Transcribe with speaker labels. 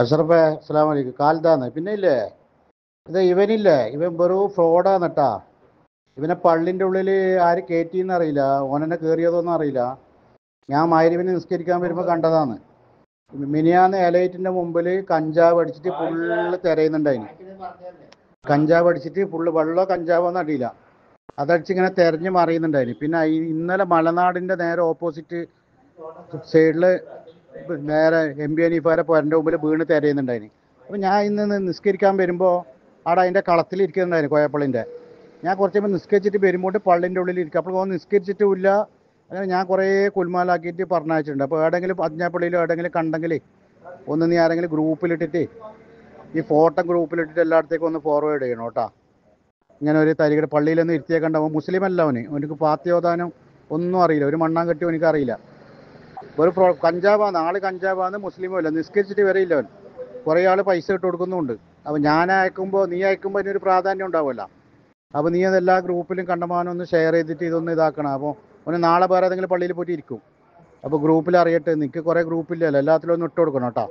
Speaker 1: അഷറഫെ അസ്സലാമു അലൈക്കും. കാൽദാന്ന് പിന്നെ ഇല്ലേ, ഇവൻ വെറും ഫ്രോഡാന്നിട്ടാ. ഇവനെ പള്ളിൻ്റെ ഉള്ളിൽ ആര് കയറ്റിയെന്ന് അറിയില്ല, ഓനെന്നെ കയറിയതൊന്നും അറിയില്ല. ഞാൻ മഗ്‌രിബിന് നിസ്കരിക്കാൻ വരുമ്പോൾ കണ്ടതാണ്. മിനിയാന്ന് എലൈറ്റിൻ്റെ മുമ്പിൽ കഞ്ചാവ് അടിച്ചിട്ട് ഫുള്ള് തിരയുന്നുണ്ടായിന്. കഞ്ചാവ് അടിച്ചിട്ട് ഫുള്ള് വെള്ളമോ കഞ്ചാവോന്നും അറിയില്ല, അതടിച്ചിങ്ങനെ തെരഞ്ഞ് മറിയുന്നുണ്ടായിന്. പിന്നെ ഇന്നലെ മലനാടിൻ്റെ നേരെ ഓപ്പോസിറ്റ് സൈഡിൽ നേരെ MB ഹനീഫയുടെ പുരൻ്റെ മുമ്പിൽ വീണ് തിരയുന്നുണ്ടായിന്. അപ്പോൾ ഞാൻ ഇന്ന് നിസ്കരിക്കാൻ വരുമ്പോൾ അവിടെ അതിൻ്റെ കളത്തിലിരിക്കുന്നുണ്ടായിരുന്നു കോയപ്പള്ളിൻ്റെ. ഞാൻ കുറച്ച് കഴിയുമ്പോൾ നിസ്കരിച്ചിട്ട് വരുമ്പോൾ പള്ളിൻ്റെ ഉള്ളിൽ ഇരിക്കുക. അപ്പോൾ ഓൻ നിസ്കരിച്ചിട്ടും ഇല്ല. അങ്ങനെ ഞാൻ കുറേ കുൽമാലാക്കിയിട്ട് പറഞ്ഞയച്ചിട്ടുണ്ട്. അപ്പോൾ എവിടെയെങ്കിലും അജ്ഞാപ്പള്ളിയിലോ എവിടെയെങ്കിലും കണ്ടെങ്കിൽ ഒന്ന് നീ ആരെങ്കിലും ഗ്രൂപ്പിലിട്ടിട്ട് ഈ ഫോട്ടോ ഗ്രൂപ്പിലിട്ടിട്ട് എല്ലായിടത്തേക്കും ഒന്ന് ഫോർവേഡ് ചെയ്യണം കേട്ടോ. ഇങ്ങനെ ഒരു തരികട പള്ളിയിലൊന്നും ഇരുത്തിയേക്കണ്ടാവും. മുസ്ലിം അല്ല അവനക്ക് പാത്തിയോതാനും ഒന്നും അറിയില്ല, ഒരു മണ്ണാൻ കെട്ടിയോ എനിക്കറിയില്ല. ഒരു കഞ്ചാവാന്ന്, ആള് കഞ്ചാവാന്ന്, മുസ്ലിമും അല്ല, നിസ്കരിച്ചിട്ട് വരെയില്ല അവൻ. കുറേ ആൾ പൈസ ഇട്ട് കൊടുക്കുന്നുമുണ്ട്. അപ്പോൾ ഞാൻ അയക്കുമ്പോൾ നീ അയക്കുമ്പോൾ അതിനൊരു പ്രാധാന്യം ഉണ്ടാവുമല്ലോ. അപ്പോൾ നീ അത് എല്ലാ ഗ്രൂപ്പിലും കണ്ടമാനം ഒന്ന് ഷെയർ ചെയ്തിട്ട് ഇതൊന്ന് ഇതാക്കണം. അപ്പോൾ ഒന്ന് നാളെ വേറെ ഏതെങ്കിലും പള്ളിയിൽ പോയിട്ട് ഇരിക്കും. അപ്പോൾ ഗ്രൂപ്പിൽ അറിയട്ടെ, നിനക്ക് കുറേ ഗ്രൂപ്പില്ലല്ലോ, എല്ലാത്തിലും ഒന്ന് ഇട്ട് കൊടുക്കണം കേട്ടോ.